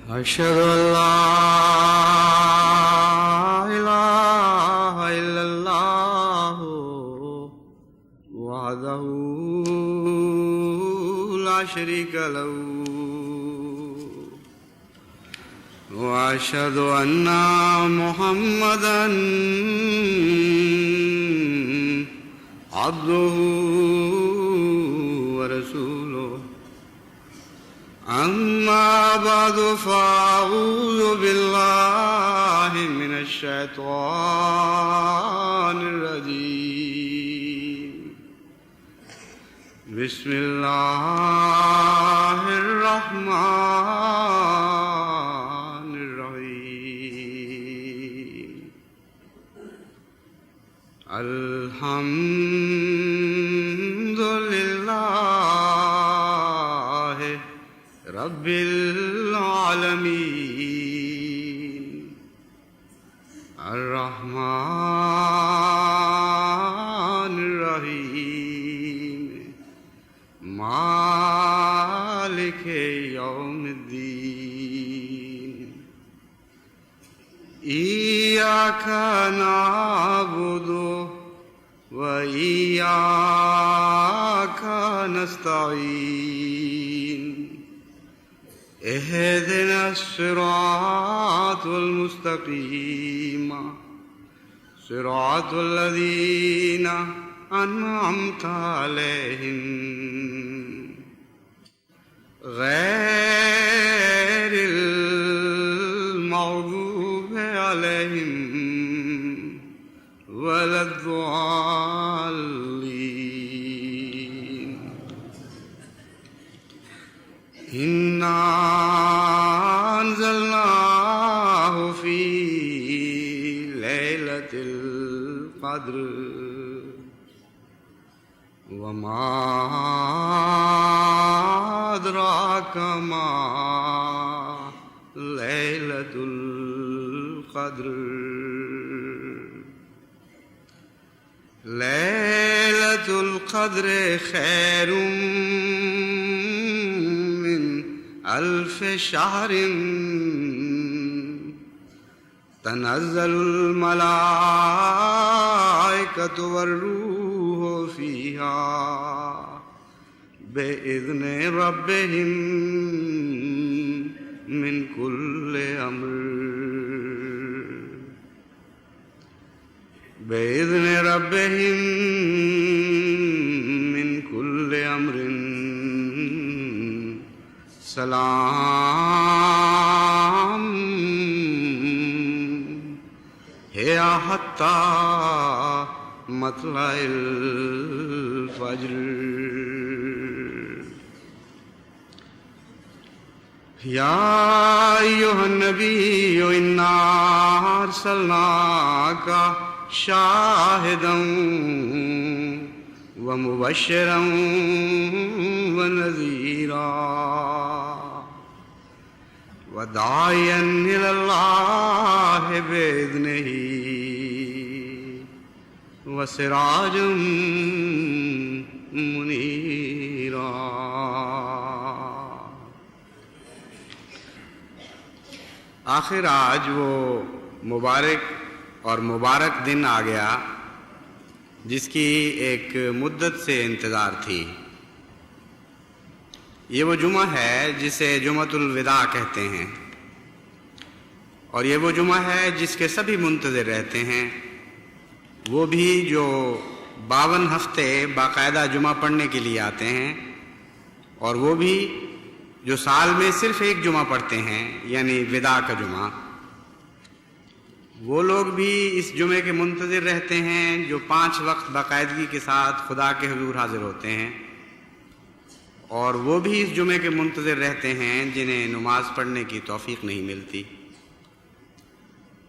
أشهد أن لا إله إلا الله وحده لا شريك له وأشهد أن محمدا عبده ورسوله. أما بعد فأعوذ بالله من الشيطان الرجيم. بسم الله الرحمن الرحيم. الحمد لله رب العالمين الرحمن الرحيم مالك يوم الدين. إياك نعبد وإياك نستعين. اهدنا الصراط المستقيم صراط الذين أنعمت عليهم غير المغضوب عليهم ولا الضالين. إنا أنزلناه في ليلة القدر وما أدراك ما ليلة القدر. ليلة القدر خير من 1000 شهر. تنزل الملائكة والروح فيها بإذن ربهم من كل أمر. بإذن ربهم من كل أمر. سلام هي حتى مطلع الفجر. يا أيها النبي إنا أرسلناك شاهدا ومبشرا ونذيرا وداعيا إلى الله بإذنه وسراجا منيرا. آخر آج وہ مبارک اور مبارک دن آ گیا جس کی ایک مدت سے انتظار تھی. یہ وہ جمعہ ہے جسے جمعۃ الوداع کہتے ہیں، اور یہ وہ جمعہ ہے جس کے سبھی منتظر رہتے ہیں، وہ بھی جو 52 ہفتے باقاعدہ جمعہ پڑھنے کے لیے آتے ہیں، اور وہ بھی جو سال میں صرف ایک جمعہ پڑھتے ہیں یعنی وداع کا جمعہ. وہ لوگ بھی اس جمعے کے منتظر رہتے ہیں جو 5 وقت باقاعدگی کے ساتھ خدا کے حضور حاضر ہوتے ہیں، اور وہ بھی اس جمعے کے منتظر رہتے ہیں جنہیں نماز پڑھنے کی توفیق نہیں ملتی.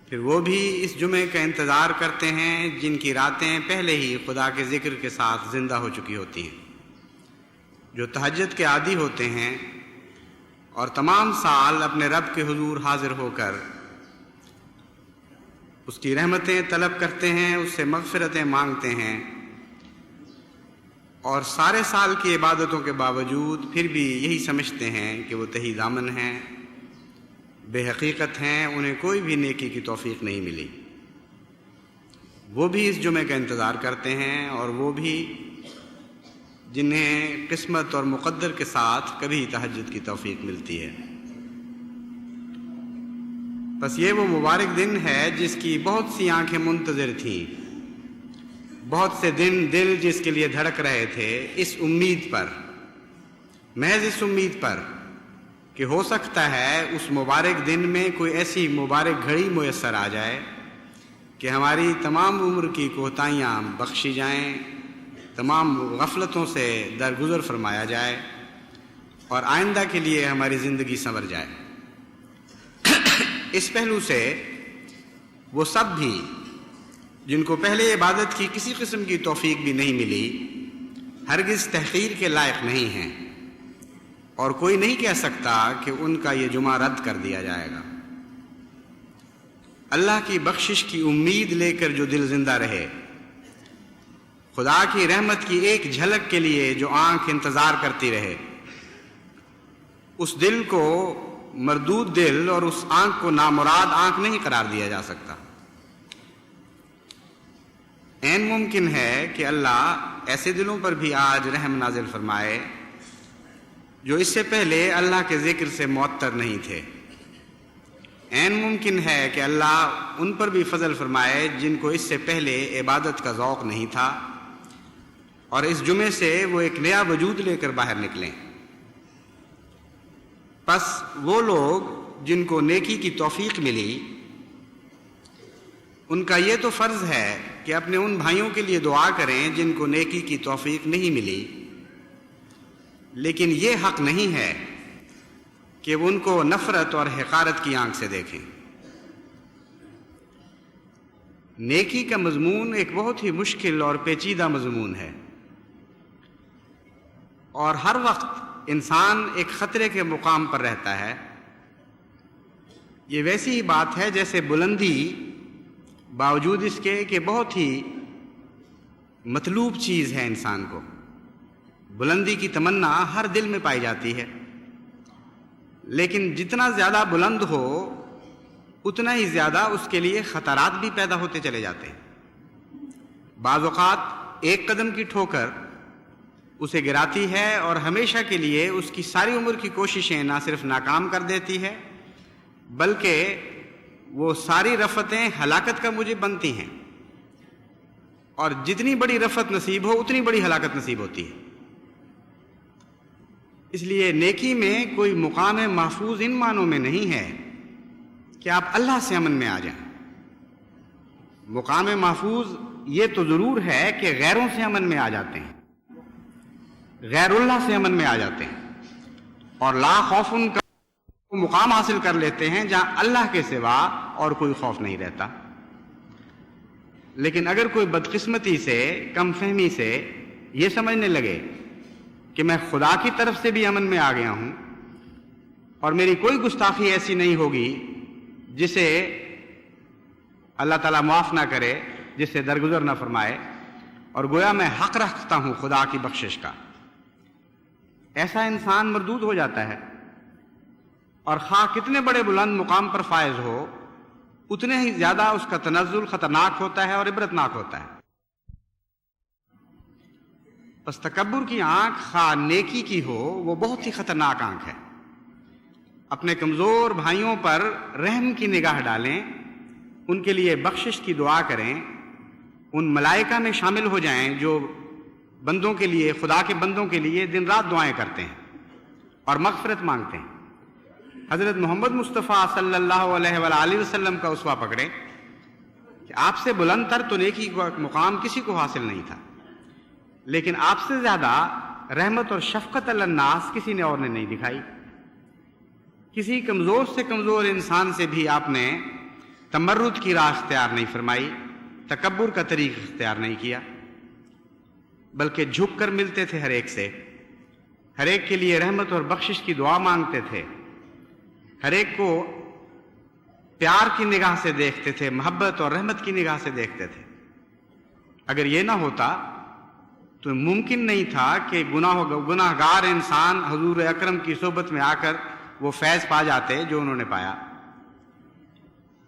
پھر وہ بھی اس جمعے کا انتظار کرتے ہیں جن کی راتیں پہلے ہی خدا کے ذکر کے ساتھ زندہ ہو چکی ہوتی ہیں، جو تہجد کے عادی ہوتے ہیں اور تمام سال اپنے رب کے حضور حاضر ہو کر اس کی رحمتیں طلب کرتے ہیں، اس سے مغفرتیں مانگتے ہیں، اور سارے سال کی عبادتوں کے باوجود پھر بھی یہی سمجھتے ہیں کہ وہ تہی دامن ہیں بے حقیقت ہیں، انہیں کوئی بھی نیکی کی توفیق نہیں ملی، وہ بھی اس جمعے کا انتظار کرتے ہیں، اور وہ بھی جنہیں قسمت اور مقدر کے ساتھ کبھی تہجد کی توفیق ملتی ہے۔ بس یہ وہ مبارک دن ہے جس کی بہت سی آنکھیں منتظر تھیں، بہت سے دل جس کے لیے دھڑک رہے تھے، اس امید پر، محض اس امید پر کہ ہو سکتا ہے اس مبارک دن میں کوئی ایسی مبارک گھڑی میسر آ جائے کہ ہماری تمام عمر کی کوتاہیاں بخشی جائیں، تمام غفلتوں سے درگزر فرمایا جائے، اور آئندہ کے لیے ہماری زندگی سنور جائے۔ اس پہلو سے وہ سب بھی جن کو پہلے عبادت کی کسی قسم کی توفیق بھی نہیں ملی، ہرگز تحقیر کے لائق نہیں ہیں، اور کوئی نہیں کہہ سکتا کہ ان کا یہ جمعہ رد کر دیا جائے گا۔ اللہ کی بخشش کی امید لے کر جو دل زندہ رہے، خدا کی رحمت کی ایک جھلک کے لیے جو آنکھ انتظار کرتی رہے، اس دل کو مردود دل اور اس آنکھ کو نامراد آنکھ نہیں قرار دیا جا سکتا۔ عین ممکن ہے کہ اللہ ایسے دلوں پر بھی آج رحم نازل فرمائے جو اس سے پہلے اللہ کے ذکر سے معطر نہیں تھے۔ عین ممکن ہے کہ اللہ ان پر بھی فضل فرمائے جن کو اس سے پہلے عبادت کا ذوق نہیں تھا، اور اس جمعے سے وہ ایک نیا وجود لے کر باہر نکلیں۔ پس وہ لوگ جن کو نیکی کی توفیق ملی، ان کا یہ تو فرض ہے کہ اپنے ان بھائیوں کے لیے دعا کریں جن کو نیکی کی توفیق نہیں ملی، لیکن یہ حق نہیں ہے کہ وہ ان کو نفرت اور حقارت کی آنکھ سے دیکھیں۔ نیکی کا مضمون ایک بہت ہی مشکل اور پیچیدہ مضمون ہے، اور ہر وقت انسان ایک خطرے کے مقام پر رہتا ہے۔ یہ ویسی ہی بات ہے جیسے بلندی باوجود اس کے کہ بہت ہی مطلوب چیز ہے، انسان کو بلندی کی تمنا ہر دل میں پائی جاتی ہے، لیکن جتنا زیادہ بلند ہو اتنا ہی زیادہ اس کے لیے خطرات بھی پیدا ہوتے چلے جاتے ہیں۔ بعض اوقات ایک قدم کی ٹھوکر اسے گراتی ہے اور ہمیشہ کے لیے اس کی ساری عمر کی کوششیں نہ صرف ناکام کر دیتی ہے، بلکہ وہ ساری رفتیں ہلاکت کا موجب بنتی ہیں، اور جتنی بڑی رفت نصیب ہو اتنی بڑی ہلاکت نصیب ہوتی ہے۔ اس لیے نیکی میں کوئی مقام محفوظ ان معنوں میں نہیں ہے کہ آپ اللہ سے امن میں آ جائیں۔ مقام محفوظ یہ تو ضرور ہے کہ غیروں سے امن میں آ جاتے ہیں، غیر اللہ سے امن میں آ جاتے ہیں، اور لا خوف کا مقام حاصل کر لیتے ہیں جہاں اللہ کے سوا اور کوئی خوف نہیں رہتا۔ لیکن اگر کوئی بدقسمتی سے، کم فہمی سے یہ سمجھنے لگے کہ میں خدا کی طرف سے بھی امن میں آ گیا ہوں، اور میری کوئی گستاخی ایسی نہیں ہوگی جسے اللہ تعالیٰ معاف نہ کرے، جس سے درگزر نہ فرمائے، اور گویا میں حق رکھتا ہوں خدا کی بخشش کا، ایسا انسان مردود ہو جاتا ہے، اور خواہ کتنے بڑے بلند مقام پر فائز ہو، اتنے ہی زیادہ اس کا تنزل خطرناک ہوتا ہے اور عبرتناک ہوتا ہے۔ پس تکبر کی آنکھ خواہ نیکی کی ہو، وہ بہت ہی خطرناک آنکھ ہے۔ اپنے کمزور بھائیوں پر رحم کی نگاہ ڈالیں، ان کے لیے بخشش کی دعا کریں، ان ملائکہ میں شامل ہو جائیں جو بندوں کے لیے، خدا کے بندوں کے لیے دن رات دعائیں کرتے ہیں اور مغفرت مانگتے ہیں۔ حضرت محمد مصطفیٰ صلی اللہ علیہ وآلہ وسلم کا اسوہ پکڑیں کہ آپ سے بلند تر تو نیکی کا مقام کسی کو حاصل نہیں تھا، لیکن آپ سے زیادہ رحمت اور شفقت علی الناس کسی نے اور نے نہیں دکھائی۔ کسی کمزور سے کمزور انسان سے بھی آپ نے تمرد کی راہ اختیار نہیں فرمائی، تکبر کا طریق اختیار نہیں کیا، بلکہ جھک کر ملتے تھے ہر ایک سے، ہر ایک کے لیے رحمت اور بخشش کی دعا مانگتے تھے، ہر ایک کو پیار کی نگاہ سے دیکھتے تھے، محبت اور رحمت کی نگاہ سے دیکھتے تھے۔ اگر یہ نہ ہوتا تو ممکن نہیں تھا کہ گناہ گار انسان حضور اکرم کی صحبت میں آ کر وہ فیض پا جاتے جو انہوں نے پایا۔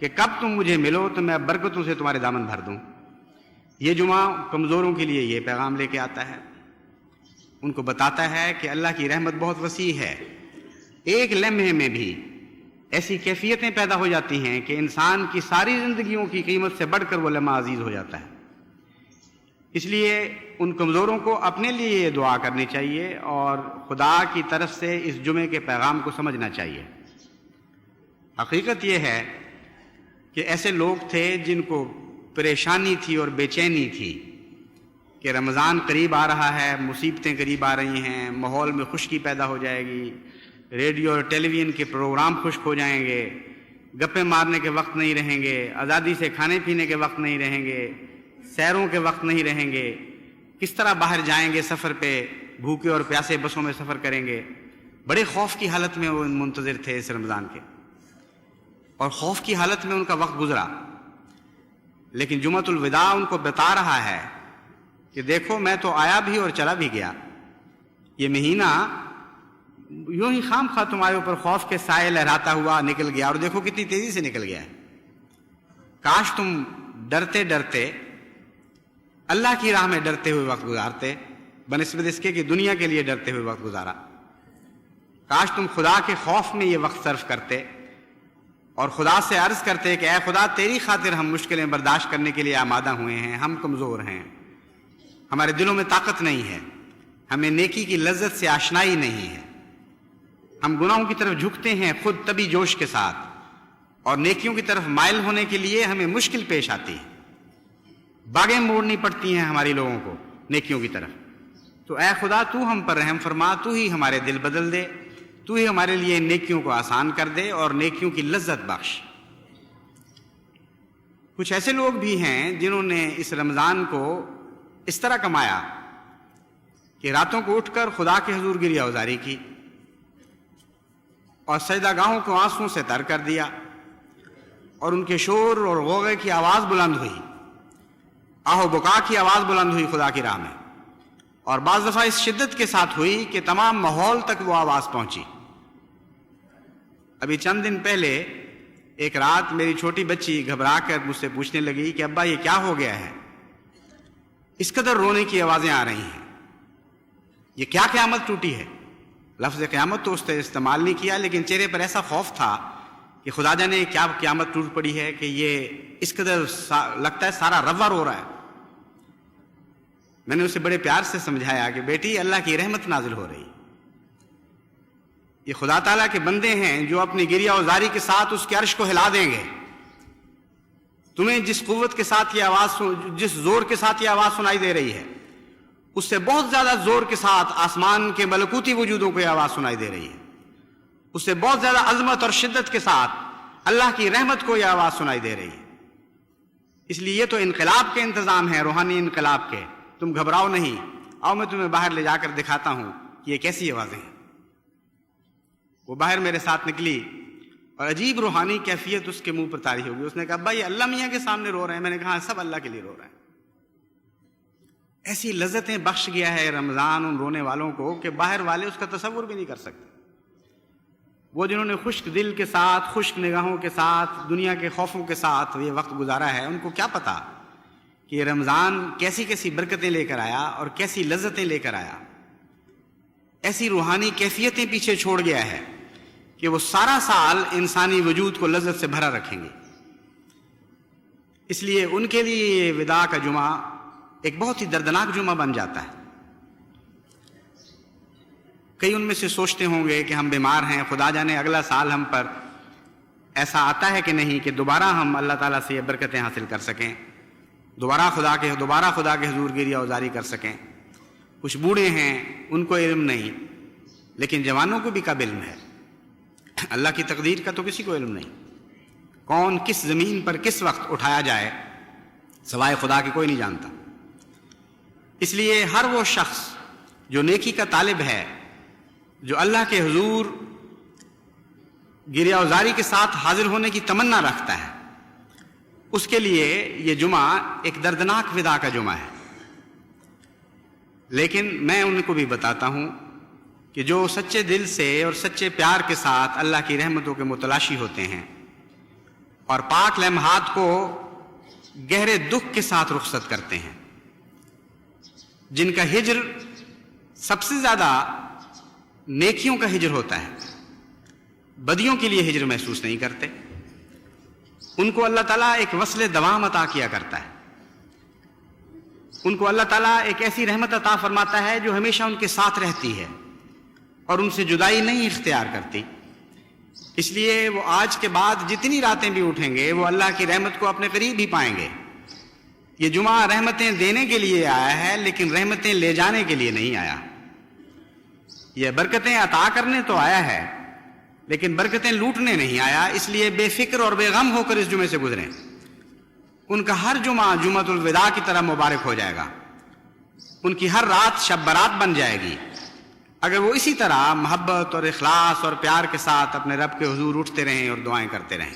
کہ کب تم مجھے ملو تو میں برکتوں سے تمہارے دامن بھر دوں۔ یہ جمعہ کمزوروں کے لیے یہ پیغام لے کے آتا ہے، ان کو بتاتا ہے کہ اللہ کی رحمت بہت وسیع ہے۔ ایک لمحے میں بھی ایسی کیفیتیں پیدا ہو جاتی ہیں کہ انسان کی ساری زندگیوں کی قیمت سے بڑھ کر وہ لمحہ عزیز ہو جاتا ہے۔ اس لیے ان کمزوروں کو اپنے لیے یہ دعا کرنی چاہیے اور خدا کی طرف سے اس جمعے کے پیغام کو سمجھنا چاہیے۔ حقیقت یہ ہے کہ ایسے لوگ تھے جن کو پریشانی تھی اور بے چینی تھی کہ رمضان قریب آ رہا ہے، مصیبتیں قریب آ رہی ہیں، ماحول میں خشکی پیدا ہو جائے گی، ریڈیو اور ٹیلی ویژن کے پروگرام خشک ہو جائیں گے، گپے مارنے کے وقت نہیں رہیں گے، آزادی سے کھانے پینے کے وقت نہیں رہیں گے، سیروں کے وقت نہیں رہیں گے، کس طرح باہر جائیں گے سفر پہ، بھوکے اور پیاسے بسوں میں سفر کریں گے۔ بڑے خوف کی حالت میں وہ منتظر تھے اس رمضان کے، اور خوف کی حالت میں ان کا وقت گزرا۔ لیکن جمعۃ الوداع ان کو بتا رہا ہے کہ دیکھو میں تو آیا بھی اور چلا بھی گیا، یہ مہینہ یوں ہی خام خواہ تمہارے اوپر خوف کے سائے لہراتا ہوا نکل گیا، اور دیکھو کتنی تیزی سے نکل گیا ہے۔ کاش تم ڈرتے ڈرتے اللہ کی راہ میں ڈرتے ہوئے وقت گزارتے بنسبت اس کے کہ دنیا کے لیے ڈرتے ہوئے وقت گزارا۔ کاش تم خدا کے خوف میں یہ وقت صرف کرتے اور خدا سے عرض کرتے کہ اے خدا تیری خاطر ہم مشکلیں برداشت کرنے کے لیے آمادہ ہوئے ہیں، ہم کمزور ہیں، ہمارے دلوں میں طاقت نہیں ہے، ہمیں نیکی کی لذت سے آشنائی نہیں ہے، ہم گناہوں کی طرف جھکتے ہیں خود طبی جوش کے ساتھ، اور نیکیوں کی طرف مائل ہونے کے لیے ہمیں مشکل پیش آتی ہے، باغیں موڑنی پڑتی ہیں ہماری لوگوں کو نیکیوں کی طرف۔ تو اے خدا تو ہم پر رحم فرما، تو ہی ہمارے دل بدل دے، تو ہی ہمارے لیے نیکیوں کو آسان کر دے اور نیکیوں کی لذت بخش۔ کچھ ایسے لوگ بھی ہیں جنہوں نے اس رمضان کو اس طرح کمایا کہ راتوں کو اٹھ کر خدا کے حضور گریہ گزاری کی اور سجدہ گاہوں کو آنسوؤں سے تر کر دیا، اور ان کے شور اور غوغے کی آواز بلند ہوئی، آہ و بکا کی آواز بلند ہوئی خدا کی راہ میں، اور بعض دفعہ اس شدت کے ساتھ ہوئی کہ تمام ماحول تک وہ آواز پہنچی۔ ابھی چند دن پہلے ایک رات میری چھوٹی بچی گھبرا کر مجھ سے پوچھنے لگی کہ ابا یہ کیا ہو گیا ہے، اس قدر رونے کی آوازیں آ رہی ہیں، یہ کیا قیامت ٹوٹی ہے؟ لفظ قیامت تو اس نے استعمال نہیں کیا، لیکن چہرے پر ایسا خوف تھا کہ خدا جانے کیا قیامت ٹوٹ پڑی ہے کہ یہ اس قدر لگتا ہے سارا روا رو رہا ہے۔ میں نے اسے بڑے پیار سے سمجھایا کہ بیٹی اللہ کی رحمت نازل ہو رہی، یہ خدا تعالیٰ کے بندے ہیں جو اپنی گریہ وزاری کے ساتھ اس کے عرش کو ہلا دیں گے۔ تمہیں جس قوت کے ساتھ یہ آواز، جس زور کے ساتھ یہ آواز سنائی دے رہی ہے، اس سے بہت زیادہ زور کے ساتھ آسمان کے ملکوتی وجودوں کو یہ آواز سنائی دے رہی ہے، اس سے بہت زیادہ عظمت اور شدت کے ساتھ اللہ کی رحمت کو یہ آواز سنائی دے رہی ہے۔ اس لیے یہ تو انقلاب کے انتظام ہے، روحانی انقلاب کے۔ تم گھبراؤ نہیں، آؤ میں تمہیں باہر لے جا کر دکھاتا ہوں کہ یہ کیسی آوازیں ہیں۔ وہ باہر میرے ساتھ نکلی اور عجیب روحانی کیفیت اس کے منہ پر طاری ہوگی۔ اس نے کہا ابا یہ اللہ میاں کے سامنے رو رہے ہیں۔ میں نے کہا سب اللہ کے لیے رو رہے ہیں۔ ایسی لذتیں بخش گیا ہے رمضان ان رونے والوں کو کہ باہر والے اس کا تصور بھی نہیں کر سکتے۔ وہ جنہوں نے خشک دل کے ساتھ، خشک نگاہوں کے ساتھ، دنیا کے خوفوں کے ساتھ یہ وقت گزارا ہے، ان کو کیا پتا کہ یہ رمضان کیسی کیسی برکتیں لے کر آیا اور کیسی لذتیں لے کر آیا، ایسی روحانی کیفیتیں پیچھے چھوڑ گیا ہے کہ وہ سارا سال انسانی وجود کو لذت سے بھرا رکھیں گے۔ اس لیے ان کے لیے یہ وداع کا جمعہ ایک بہت ہی دردناک جمعہ بن جاتا ہے۔ کئی ان میں سے سوچتے ہوں گے کہ ہم بیمار ہیں، خدا جانے اگلا سال ہم پر ایسا آتا ہے کہ نہیں کہ دوبارہ ہم اللہ تعالیٰ سے یہ برکتیں حاصل کر سکیں، دوبارہ خدا کے حضور گریہ وزاری کر سکیں۔ کچھ بوڑھے ہیں ان کو علم نہیں، لیکن جوانوں کو بھی کب علم ہے؟ اللہ کی تقدیر کا تو کسی کو علم نہیں، کون کس زمین پر کس وقت اٹھایا جائے سوائے خدا کے کوئی نہیں جانتا۔ اس لیے ہر وہ شخص جو نیکی کا طالب ہے، جو اللہ کے حضور گریہ وزاری کے ساتھ حاضر ہونے کی تمنا رکھتا ہے، اس کے لیے یہ جمعہ ایک دردناک وداع کا جمعہ ہے۔ لیکن میں ان کو بھی بتاتا ہوں کہ جو سچے دل سے اور سچے پیار کے ساتھ اللہ کی رحمتوں کے متلاشی ہوتے ہیں، اور پاک لمحات کو گہرے دکھ کے ساتھ رخصت کرتے ہیں، جن کا ہجر سب سے زیادہ نیکیوں کا ہجر ہوتا ہے، بدیوں کے لیے ہجر محسوس نہیں کرتے، ان کو اللہ تعالیٰ ایک وصل دوام عطا کیا کرتا ہے، ان کو اللہ تعالیٰ ایک ایسی رحمت عطا فرماتا ہے جو ہمیشہ ان کے ساتھ رہتی ہے اور ان سے جدائی نہیں اختیار کرتی۔ اس لیے وہ آج کے بعد جتنی راتیں بھی اٹھیں گے وہ اللہ کی رحمت کو اپنے قریب ہی پائیں گے۔ یہ جمعہ رحمتیں دینے کے لیے آیا ہے لیکن رحمتیں لے جانے کے لیے نہیں آیا۔ یہ برکتیں عطا کرنے تو آیا ہے لیکن برکتیں لوٹنے نہیں آیا، اس لیے بے فکر اور بے غم ہو کر اس جمعے سے گزریں۔ ان کا ہر جمعہ جمعۃ الوداع کی طرح مبارک ہو جائے گا، ان کی ہر رات شب برات بن جائے گی اگر وہ اسی طرح محبت اور اخلاص اور پیار کے ساتھ اپنے رب کے حضور اٹھتے رہیں اور دعائیں کرتے رہیں۔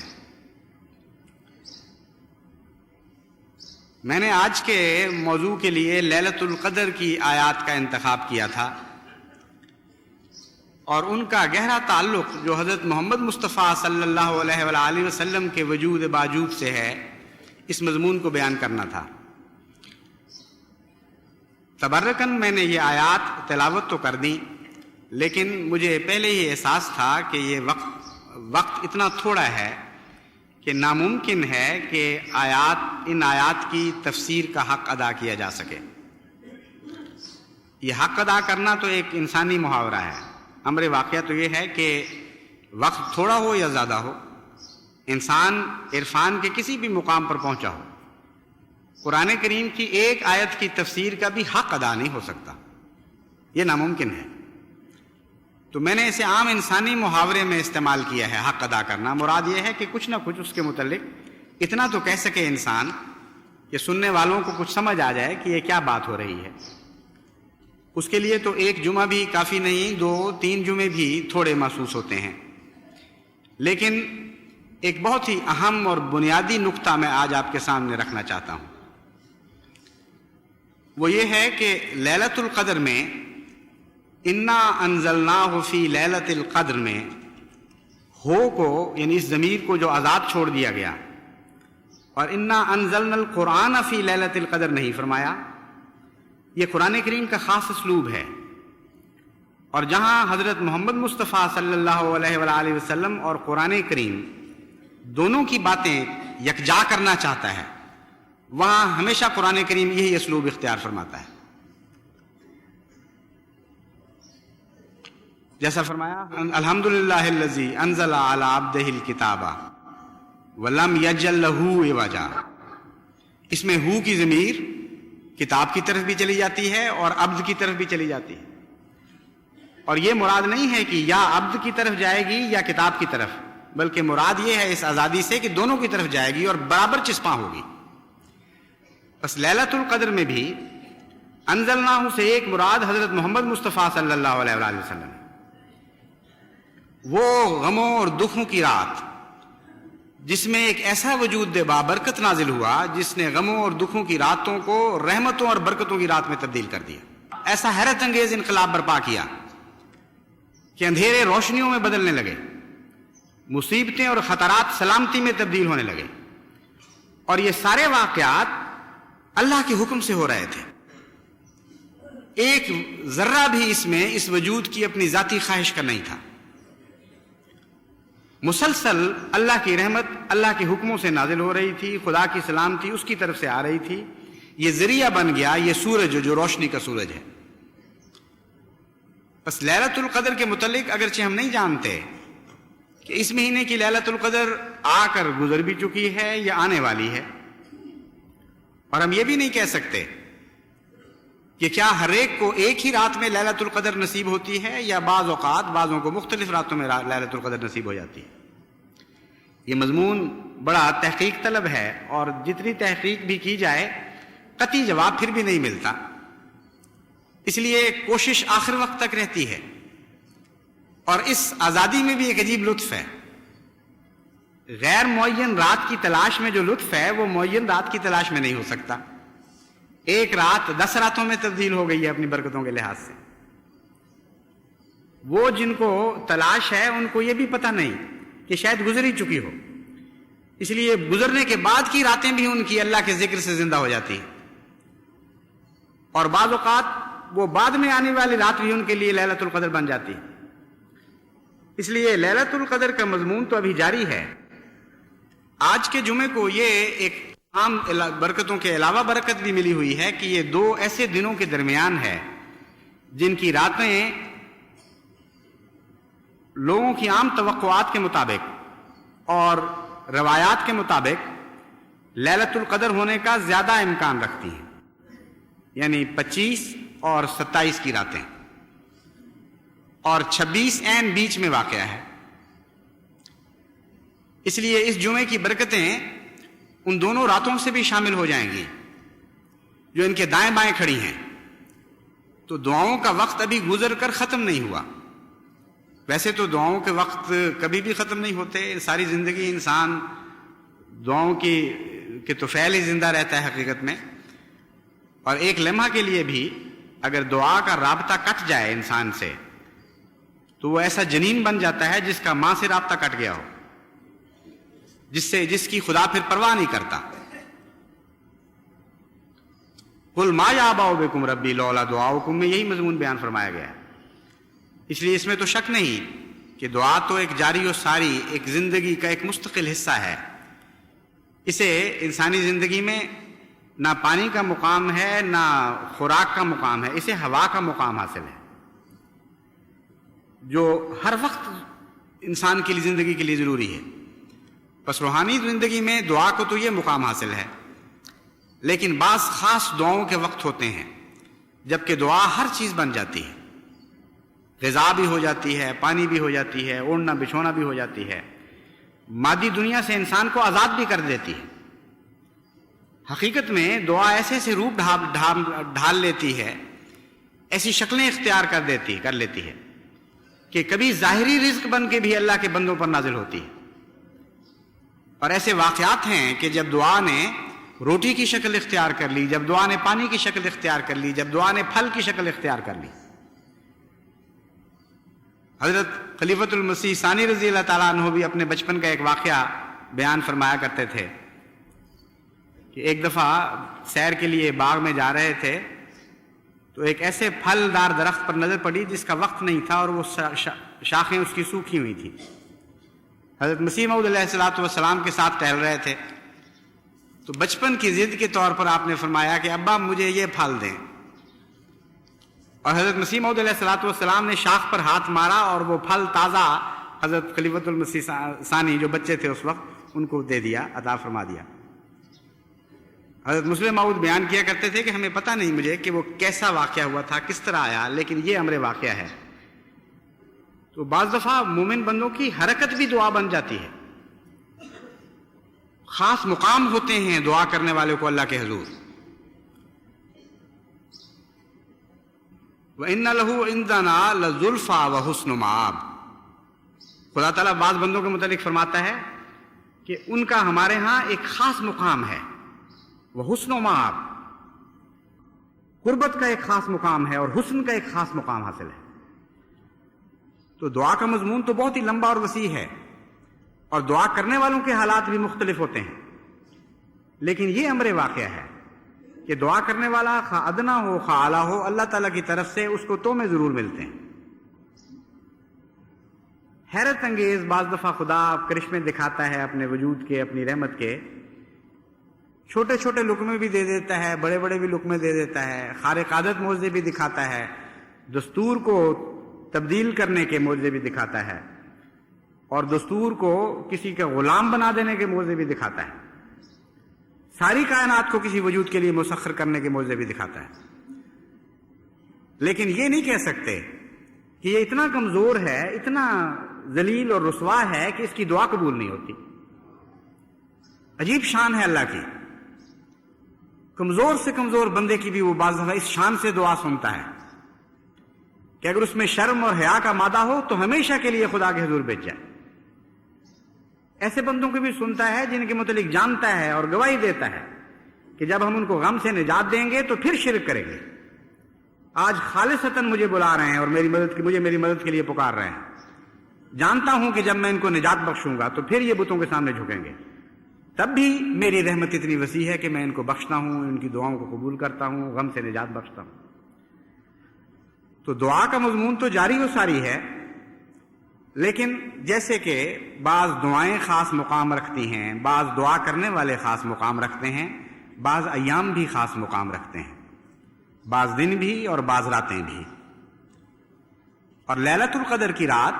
میں نے آج کے موضوع کے لیے لیلۃ القدر کی آیات کا انتخاب کیا تھا اور ان کا گہرا تعلق جو حضرت محمد مصطفیٰ صلی اللہ علیہ وآلہ وسلم کے وجود باجود سے ہے، اس مضمون کو بیان کرنا تھا۔ تبرکاً میں نے یہ آیات تلاوت تو کر دی لیکن مجھے پہلے ہی احساس تھا کہ یہ وقت اتنا تھوڑا ہے کہ ناممکن ہے کہ ان آیات کی تفسیر کا حق ادا کیا جا سکے۔ یہ حق ادا کرنا تو ایک انسانی محاورہ ہے، امر واقعہ تو یہ ہے کہ وقت تھوڑا ہو یا زیادہ ہو، انسان عرفان کے کسی بھی مقام پر پہنچا ہو، قرآن کریم کی ایک آیت کی تفسیر کا بھی حق ادا نہیں ہو سکتا، یہ ناممکن ہے۔ تو میں نے اسے عام انسانی محاورے میں استعمال کیا ہے، حق ادا کرنا۔ مراد یہ ہے کہ کچھ نہ کچھ اس کے متعلق اتنا تو کہہ سکے انسان کہ سننے والوں کو کچھ سمجھ آ جائے کہ یہ کیا بات ہو رہی ہے۔ اس کے لیے تو ایک جمعہ بھی کافی نہیں، 2-3 جمعے بھی تھوڑے محسوس ہوتے ہیں۔ لیکن ایک بہت ہی اہم اور بنیادی نقطہ میں آج آپ کے سامنے رکھنا چاہتا ہوں، وہ یہ ہے کہ لیلۃ القدر میں انا انزلناہ فی لیلۃ القدر میں ہو کو، یعنی اس ضمیر کو جو آزاد چھوڑ دیا گیا، اور انا انزلنا القرآن فی لیلۃ القدر نہیں فرمایا، یہ قرآن کریم کا خاص اسلوب ہے۔ اور جہاں حضرت محمد مصطفیٰ صلی اللہ علیہ وآلہ وسلم اور قرآن کریم دونوں کی باتیں یکجا کرنا چاہتا ہے، وہاں ہمیشہ قرآن کریم یہی اسلوب اختیار فرماتا ہے۔ جیسا فرمایا الحمدللہ الذی انزل علی عبدہ الکتاب ولم یجعل لہ عوجا، اس میں ہو کی ضمیر کتاب کی طرف بھی چلی جاتی ہے اور عبد کی طرف بھی چلی جاتی ہے، اور یہ مراد نہیں ہے کہ یا عبد کی طرف جائے گی یا کتاب کی طرف، بلکہ مراد یہ ہے اس آزادی سے کہ دونوں کی طرف جائے گی اور برابر چسپاں ہوگی۔ بس لیلۃ القدر میں بھی انزلناہ سے ایک مراد حضرت محمد مصطفیٰ صلی اللہ علیہ وآلہ وسلم، وہ غموں اور دکھوں کی رات جس میں ایک ایسا وجود بابرکت نازل ہوا جس نے غموں اور دکھوں کی راتوں کو رحمتوں اور برکتوں کی رات میں تبدیل کر دیا۔ ایسا حیرت انگیز انقلاب برپا کیا کہ اندھیرے روشنیوں میں بدلنے لگے، مصیبتیں اور خطرات سلامتی میں تبدیل ہونے لگے، اور یہ سارے واقعات اللہ کے حکم سے ہو رہے تھے۔ ایک ذرہ بھی اس میں اس وجود کی اپنی ذاتی خواہش کا نہیں تھا، مسلسل اللہ کی رحمت اللہ کے حکموں سے نازل ہو رہی تھی، خدا کی سلامتی اس کی طرف سے آ رہی تھی۔ یہ ذریعہ بن گیا یہ سورج جو روشنی کا سورج ہے۔ بس لیلۃ القدر کے متعلق اگرچہ ہم نہیں جانتے کہ اس مہینے کی لیلۃ القدر آ کر گزر بھی چکی ہے یا آنے والی ہے، اور ہم یہ بھی نہیں کہہ سکتے کہ کیا ہر ایک کو ایک ہی رات میں لیلۃ القدر نصیب ہوتی ہے یا بعض اوقات بعضوں کو مختلف راتوں میں لیلۃ القدر نصیب ہو جاتی ہے۔ یہ مضمون بڑا تحقیق طلب ہے اور جتنی تحقیق بھی کی جائے قطعی جواب پھر بھی نہیں ملتا، اس لیے کوشش آخر وقت تک رہتی ہے۔ اور اس آزادی میں بھی ایک عجیب لطف ہے، غیر معین رات کی تلاش میں جو لطف ہے وہ معین رات کی تلاش میں نہیں ہو سکتا۔ ایک رات 10 راتوں میں تبدیل ہو گئی ہے اپنی برکتوں کے لحاظ سے۔ وہ جن کو تلاش ہے ان کو یہ بھی پتہ نہیں کہ شاید گزر ہی چکی ہو، اس لیے گزرنے کے بعد کی راتیں بھی ان کی اللہ کے ذکر سے زندہ ہو جاتی ہیں، اور بعض اوقات وہ بعد میں آنے والی رات بھی ان کے لیے لیلۃ القدر بن جاتی ہے۔ اس لیے لیلۃ القدر کا مضمون تو ابھی جاری ہے۔ آج کے جمعے کو یہ ایک عام برکتوں کے علاوہ برکت بھی ملی ہوئی ہے کہ یہ 2 ایسے دنوں کے درمیان ہے جن کی راتیں لوگوں کی عام توقعات کے مطابق اور روایات کے مطابق لیلۃ القدر ہونے کا زیادہ امکان رکھتی ہیں، یعنی 25 اور 27 کی راتیں، اور 26 عین بیچ میں واقع ہے۔ اس لیے اس جمعے کی برکتیں ان دونوں راتوں سے بھی شامل ہو جائیں گی جو ان کے دائیں بائیں کھڑی ہیں۔ تو دعاؤں کا وقت ابھی گزر کر ختم نہیں ہوا۔ ویسے تو دعاؤں کے وقت کبھی بھی ختم نہیں ہوتے، ساری زندگی انسان دعاؤں کے طفیل ہی زندہ رہتا ہے حقیقت میں، اور ایک لمحہ کے لیے بھی اگر دعا کا رابطہ کٹ جائے انسان سے تو وہ ایسا جنین بن جاتا ہے جس کا ماں سے رابطہ کٹ گیا ہو، جس کی خدا پھر پرواہ نہیں کرتا۔ قل ما یعبأ بکم ربی لولا دعاؤکم میں یہی مضمون بیان فرمایا گیا ہے۔ اس لیے اس میں تو شک نہیں کہ دعا تو ایک جاری و ساری ایک زندگی کا ایک مستقل حصہ ہے۔ اسے انسانی زندگی میں نہ پانی کا مقام ہے نہ خوراک کا مقام ہے، اسے ہوا کا مقام حاصل ہے جو ہر وقت انسان کی زندگی کے لیے ضروری ہے۔ پس روحانی زندگی میں دعا کو تو یہ مقام حاصل ہے، لیکن بعض خاص دعاؤں کے وقت ہوتے ہیں جبکہ دعا ہر چیز بن جاتی ہے، غذا بھی ہو جاتی ہے، پانی بھی ہو جاتی ہے، اوڑھنا بچھونا بھی ہو جاتی ہے، مادی دنیا سے انسان کو آزاد بھی کر دیتی ہے۔ حقیقت میں دعا ایسے سے روپ ڈھال لیتی ہے، ایسی شکلیں اختیار کر لیتی ہے کہ کبھی ظاہری رزق بن کے بھی اللہ کے بندوں پر نازل ہوتی ہے، اور ایسے واقعات ہیں کہ جب دعا نے روٹی کی شکل اختیار کر لی، جب دعا نے پانی کی شکل اختیار کر لی، جب دعا نے پھل کی شکل اختیار کر لی۔ حضرت خلیفۃ المسیح ثانی رضی اللہ تعالیٰ عنہ بھی اپنے بچپن کا ایک واقعہ بیان فرمایا کرتے تھے کہ ایک دفعہ سیر کے لیے باغ میں جا رہے تھے تو ایک ایسے پھلدار درخت پر نظر پڑی جس کا وقت نہیں تھا اور وہ شاخیں اس کی سوکھی ہوئی تھیں۔ حضرت مسیح موعود علیہ الصلوۃ والسلام کے ساتھ ٹہل رہے تھے تو بچپن کی ضد کے طور پر آپ نے فرمایا کہ ابا مجھے یہ پھل دیں، اور حضرت مسیح موعود علیہ الصلوۃ والسلام نے شاخ پر ہاتھ مارا اور وہ پھل تازہ حضرت خلیفۃ المسیح ثانی جو بچے تھے اس وقت ان کو دے دیا، عطا فرما دیا۔ حضرت مسلم موعود بیان کیا کرتے تھے کہ ہمیں پتہ نہیں مجھے کہ وہ کیسا واقعہ ہوا تھا، کس طرح آیا، لیکن یہ امر واقعہ ہے۔ تو بعض دفعہ مومن بندوں کی حرکت بھی دعا بن جاتی ہے، خاص مقام ہوتے ہیں دعا کرنے والے کو اللہ کے حضور۔ وَإِنَّ لَهُ عِندَنَا لَزُلْفَىٰ وَحُسْنُ مَآبٍ، خدا تعالیٰ بعض بندوں کے متعلق فرماتا ہے کہ ان کا ہمارے ہاں ایک خاص مقام ہے، وہ حسن و مآب، قربت کا ایک خاص مقام ہے اور حسن کا ایک خاص مقام حاصل ہے۔ تو دعا کا مضمون تو بہت ہی لمبا اور وسیع ہے، اور دعا کرنے والوں کے حالات بھی مختلف ہوتے ہیں، لیکن یہ امر واقعہ ہے کہ دعا کرنے والا خواہ ادنا ہو خواہ اعلیٰ ہو، اللہ تعالیٰ کی طرف سے اس کو تومے ضرور ملتے ہیں۔ حیرت انگیز بعض دفعہ خدا کرشمے دکھاتا ہے اپنے وجود کے، اپنی رحمت کے، چھوٹے چھوٹے لقمے بھی دے دیتا ہے، بڑے بڑے بھی لقمے دے دیتا ہے، خارق عادت معجزے بھی دکھاتا ہے، دستور کو تبدیل کرنے کے معجزے بھی دکھاتا ہے، اور دستور کو کسی کا غلام بنا دینے کے معجزے بھی دکھاتا ہے، ساری کائنات کو کسی وجود کے لیے مسخر کرنے کے معجزے بھی دکھاتا ہے۔ لیکن یہ نہیں کہہ سکتے کہ یہ اتنا کمزور ہے، اتنا ذلیل اور رسوا ہے کہ اس کی دعا قبول نہیں ہوتی۔ عجیب شان ہے اللہ کی، کمزور سے کمزور بندے کی بھی وہ بعض دفعہ اس شان سے دعا سنتا ہے کہ اگر اس میں شرم اور حیا کا مادہ ہو تو ہمیشہ کے لیے خدا کے حضور بھیج جائے۔ ایسے بندوں کو بھی سنتا ہے جن کے متعلق جانتا ہے اور گواہی دیتا ہے کہ جب ہم ان کو غم سے نجات دیں گے تو پھر شرک کریں گے، آج خالصتاً مجھے بلا رہے ہیں اور مجھے میری مدد کے لیے پکار رہے ہیں، جانتا ہوں کہ جب میں ان کو نجات بخشوں گا تو پھر یہ بتوں کے سامنے جھکیں گے، تب بھی میری رحمت اتنی وسیع ہے کہ میں ان کو بخشتا ہوں، ان کی دعاؤں کو قبول کرتا ہوں، غم سے نجات بخشتا ہوں۔ تو دعا کا مضمون تو جاری و ساری ہے، لیکن جیسے کہ بعض دعائیں خاص مقام رکھتی ہیں، بعض دعا کرنے والے خاص مقام رکھتے ہیں، بعض ایام بھی خاص مقام رکھتے ہیں، بعض دن بھی اور بعض راتیں بھی۔ اور لیلۃ القدر کی رات،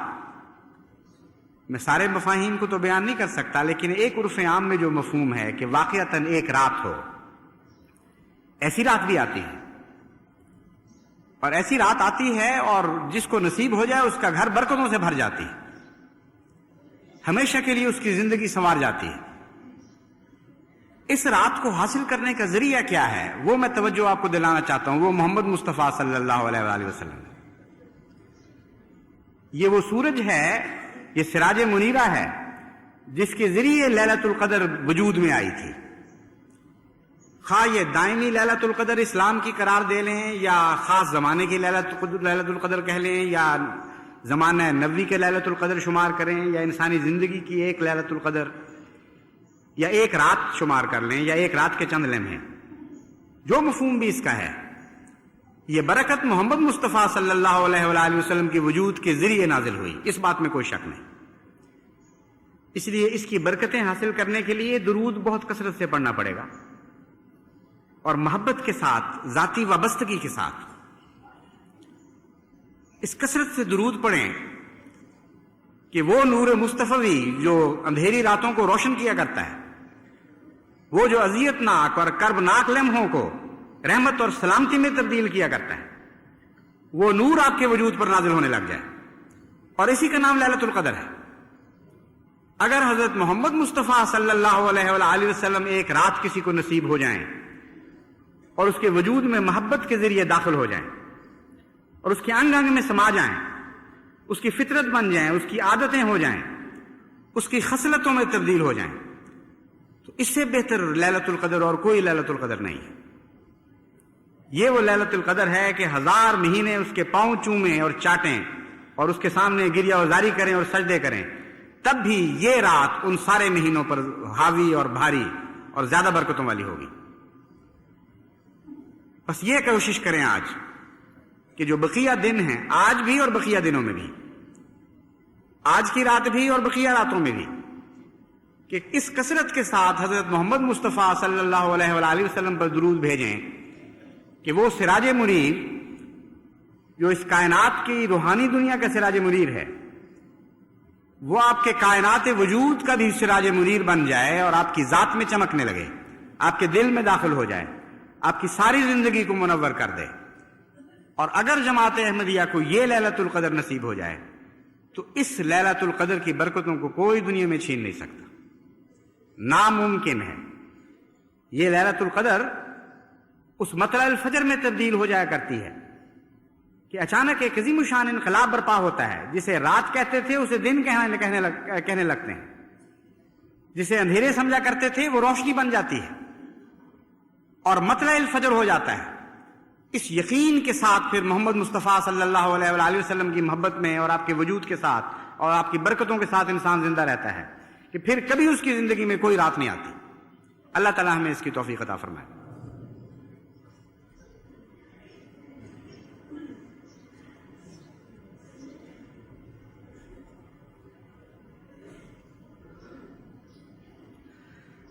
میں سارے مفاہیم کو تو بیان نہیں کر سکتا، لیکن ایک عرف عام میں جو مفہوم ہے کہ واقعتاً ایک رات ہو، ایسی رات بھی آتی ہے، اور ایسی رات آتی ہے اور جس کو نصیب ہو جائے اس کا گھر برکتوں سے بھر جاتی ہے، ہمیشہ کے لیے اس کی زندگی سنوار جاتی ہے۔ اس رات کو حاصل کرنے کا ذریعہ کیا ہے، وہ میں توجہ آپ کو دلانا چاہتا ہوں۔ وہ محمد مصطفیٰ صلی اللہ علیہ وآلہ وسلم، یہ وہ سورج ہے، یہ سراج منیرہ ہے جس کے ذریعے لیلۃ القدر وجود میں آئی تھی۔ خواہ یہ دائمی لیلۃ القدر اسلام کی قرار دے لیں، یا خاص زمانے کی لیلۃ القدر کہہ لیں، یا زمانہ نبوی کے لیلۃ القدر شمار کریں، یا انسانی زندگی کی ایک لیلۃ القدر، یا ایک رات شمار کر لیں، یا ایک رات کے چند لمحے، جو مفہوم بھی اس کا ہے، یہ برکت محمد مصطفیٰ صلی اللہ علیہ وآلہ وسلم کے وجود کے ذریعے نازل ہوئی، اس بات میں کوئی شک نہیں۔ اس لیے اس کی برکتیں حاصل کرنے کے لیے درود بہت کثرت سے پڑھنا پڑے گا، اور محبت کے ساتھ، ذاتی وابستگی کے ساتھ اس کثرت سے درود پڑھیں کہ وہ نور مصطفی جو اندھیری راتوں کو روشن کیا کرتا ہے، وہ جو اذیت ناک اور کربناک لمحوں کو رحمت اور سلامتی میں تبدیل کیا کرتا ہے، وہ نور آپ کے وجود پر نازل ہونے لگ جائے، اور اسی کا نام لیلۃ القدر ہے۔ اگر حضرت محمد مصطفیٰ صلی اللہ علیہ وآلہ وسلم ایک رات کسی کو نصیب ہو جائیں اور اس کے وجود میں محبت کے ذریعے داخل ہو جائیں اور اس کے انگ انگ میں سما جائیں، اس کی فطرت بن جائیں، اس کی عادتیں ہو جائیں، اس کی خصلتوں میں تبدیل ہو جائیں، تو اس سے بہتر لیلۃ القدر اور کوئی لیلۃ القدر نہیں ہے۔ یہ وہ لیلۃ القدر ہے کہ 1000 مہینے اس کے پاؤں چومیں اور چاٹیں اور اس کے سامنے گریہ وزاری کریں اور سجدے کریں، تب بھی یہ رات ان سارے مہینوں پر حاوی اور بھاری اور زیادہ برکتوں والی ہوگی۔ بس یہ کوشش کریں آج کہ جو بقیہ دن ہیں، آج بھی اور بقیہ دنوں میں بھی، آج کی رات بھی اور بقیہ راتوں میں بھی، کہ اس کثرت کے ساتھ حضرت محمد مصطفیٰ صلی اللہ علیہ وآلہ وسلم پر درود بھیجیں کہ وہ سراج منیر جو اس کائنات کی روحانی دنیا کا سراج منیر ہے، وہ آپ کے کائنات وجود کا بھی سراج منیر بن جائے اور آپ کی ذات میں چمکنے لگے، آپ کے دل میں داخل ہو جائے، آپ کی ساری زندگی کو منور کر دے۔ اور اگر جماعت احمدیہ کو یہ لیلۃ القدر نصیب ہو جائے تو اس لیلۃ القدر کی برکتوں کو کوئی دنیا میں چھین نہیں سکتا، ناممکن ہے۔ یہ لیلۃ القدر اس مطلع الفجر میں تبدیل ہو جایا کرتی ہے کہ اچانک ایک عظیم الشان انقلاب برپا ہوتا ہے، جسے رات کہتے تھے اسے دن کہنے لگتے ہیں، جسے اندھیرے سمجھا کرتے تھے وہ روشنی بن جاتی ہے اور مطلع الفجر ہو جاتا ہے۔ اس یقین کے ساتھ پھر محمد مصطفیٰ صلی اللہ علیہ وآلہ وسلم کی محبت میں اور آپ کے وجود کے ساتھ اور آپ کی برکتوں کے ساتھ انسان زندہ رہتا ہے کہ پھر کبھی اس کی زندگی میں کوئی رات نہیں آتی۔ اللہ تعالیٰ ہمیں اس کی توفیق عطا فرمائے۔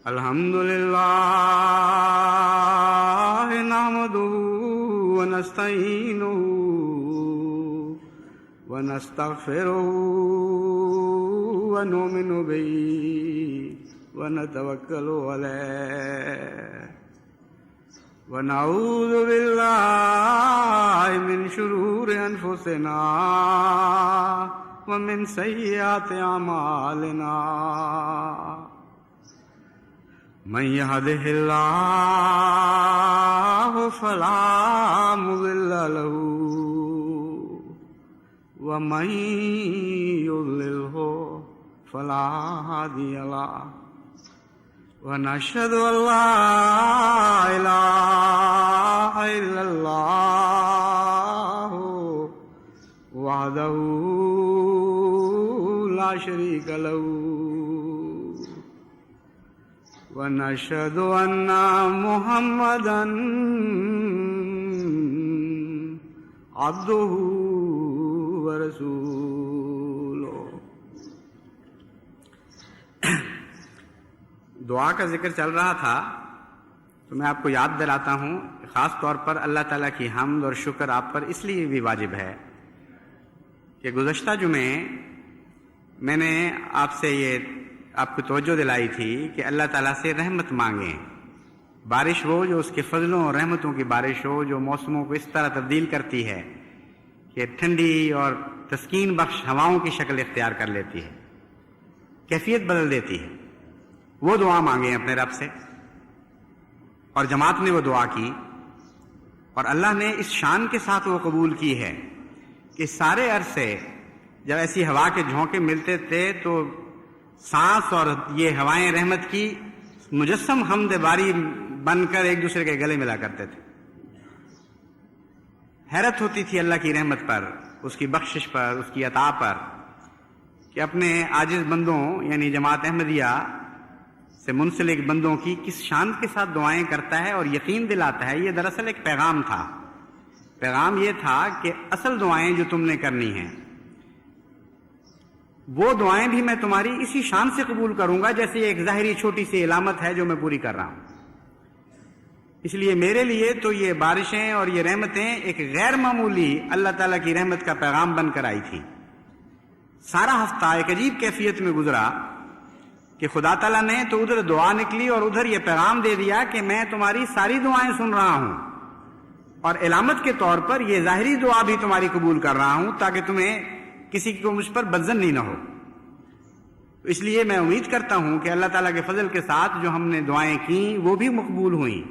الحمدللہ نحمدہ ونستعینہ ونستغفرہ ونؤمن بہ ونتوکل علیہ ونعوذ باللہ من شرور انفسنا ومن سیئات اعمالنا من يهده الله فلا مضل له ومن يضلله فلا هادي له ونشهد أن لا إله إلا الله وحده لا شريك له ونشهد أن محمدا عبده ورسوله. دعا کا ذکر چل رہا تھا تو میں آپ کو یاد دلاتا ہوں، خاص طور پر اللہ تعالیٰ کی حمد اور شکر آپ پر اس لیے بھی واجب ہے کہ گزشتہ جمعے میں نے آپ سے یہ آپ کو توجہ دلائی تھی کہ اللہ تعالیٰ سے رحمت مانگیں، بارش ہو جو اس کے فضلوں اور رحمتوں کی بارش ہو، جو موسموں کو اس طرح تبدیل کرتی ہے کہ ٹھنڈی اور تسکین بخش ہواؤں کی شکل اختیار کر لیتی ہے، کیفیت بدل دیتی ہے. وہ دعا مانگیں اپنے رب سے. اور جماعت نے وہ دعا کی اور اللہ نے اس شان کے ساتھ وہ قبول کی ہے کہ سارے عرصے جب ایسی ہوا کے جھونکے ملتے تھے تو سانس اور یہ ہوائیں رحمت کی مجسم حمد باری بن کر ایک دوسرے کے گلے ملا کرتے تھے. حیرت ہوتی تھی اللہ کی رحمت پر، اس کی بخشش پر، اس کی عطا پر، کہ اپنے عاجز بندوں یعنی جماعت احمدیہ سے منسلک بندوں کی کس شان کے ساتھ دعائیں کرتا ہے اور یقین دلاتا ہے. یہ دراصل ایک پیغام تھا. پیغام یہ تھا کہ اصل دعائیں جو تم نے کرنی ہیں وہ دعائیں بھی میں تمہاری اسی شان سے قبول کروں گا جیسے ایک ظاہری چھوٹی سی علامت ہے جو میں پوری کر رہا ہوں. اس لیے میرے لیے تو یہ بارشیں اور یہ رحمتیں ایک غیر معمولی اللہ تعالیٰ کی رحمت کا پیغام بن کر آئی تھی. سارا ہفتہ ایک عجیب کیفیت میں گزرا کہ خدا تعالیٰ نے تو ادھر دعا نکلی اور ادھر یہ پیغام دے دیا کہ میں تمہاری ساری دعائیں سن رہا ہوں اور علامت کے طور پر یہ ظاہری دعا بھی تمہاری قبول کر رہا ہوں تاکہ تمہیں کسی کو مجھ پر بدظنی نہ ہو. اس لیے میں امید کرتا ہوں کہ اللہ تعالیٰ کے فضل کے ساتھ جو ہم نے دعائیں کیں وہ بھی مقبول ہوئیں،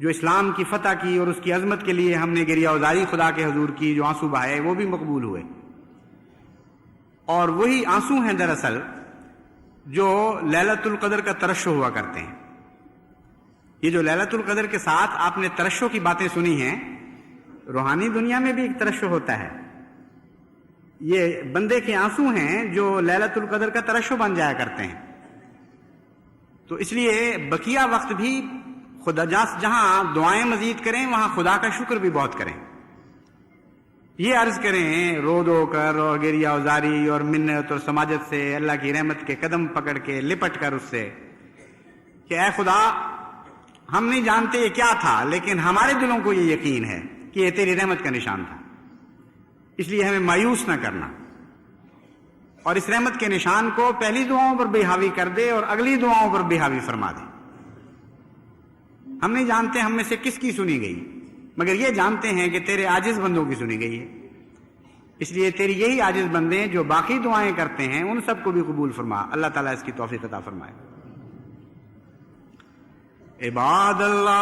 جو اسلام کی فتح کی اور اس کی عظمت کے لیے ہم نے گریہ وزاری خدا کے حضور کی، جو آنسو بہائے وہ بھی مقبول ہوئے. اور وہی آنسو ہیں دراصل جو لیلۃ القدر کا ترشح ہوا کرتے ہیں. یہ جو لیلۃ القدر کے ساتھ آپ نے ترشح کی باتیں سنی ہیں، روحانی دنیا میں بھی ایک ترشح ہوتا ہے. یہ بندے کے آنسو ہیں جو لیلۃ القدر کا ترشح بن جایا کرتے ہیں. تو اس لیے بقیہ وقت بھی خدا جہاں دعائیں مزید کریں وہاں خدا کا شکر بھی بہت کریں. یہ عرض کریں رو دو کر اور گریہ وزاری اور منت اور سماجت سے اللہ کی رحمت کے قدم پکڑ کے لپٹ کر اس سے کہ اے خدا ہم نہیں جانتے یہ کیا تھا لیکن ہمارے دلوں کو یہ یقین ہے کہ یہ تیری رحمت کا نشان تھا، اس لیے ہمیں مایوس نہ کرنا اور اس رحمت کے نشان کو پہلی دعاؤں پر بھی حاوی کر دے اور اگلی دعاؤں پر بھی حاوی فرما دے. ہم نہیں جانتے ہم میں سے کس کی سنی گئی، مگر یہ جانتے ہیں کہ تیرے عاجز بندوں کی سنی گئی ہے. اس لیے تیری یہی عاجز بندے جو باقی دعائیں کرتے ہیں ان سب کو بھی قبول فرما. اللہ تعالیٰ اس کی توفیق عطا فرمائے. عباد اللہ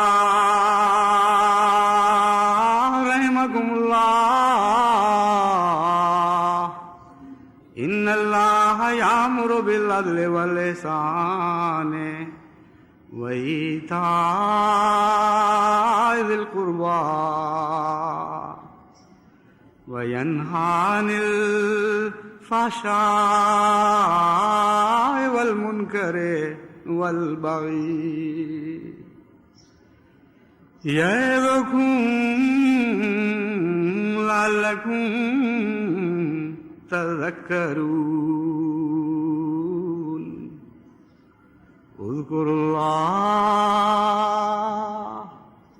رحمکم اللہ، ان اللہ یامر بالعدل والاحسان وَإِيتَاءِ ذِي الْقُرْبَى وَيَنْهَى عَنِ الْفَحْشَاءِ وَالْمُنكَرِ وَالْبَغْيِ يَعِظُكُمْ لَعَلَّكُمْ تَذَكَّرُونَ. اذکروا اللہ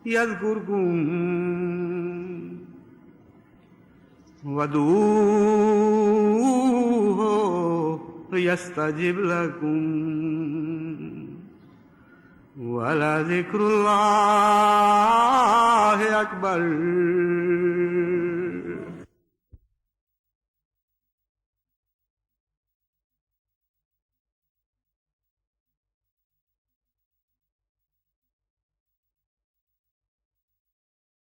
یذکرکم وادعوہ یستجب لکم ولذکر اللہ اکبر.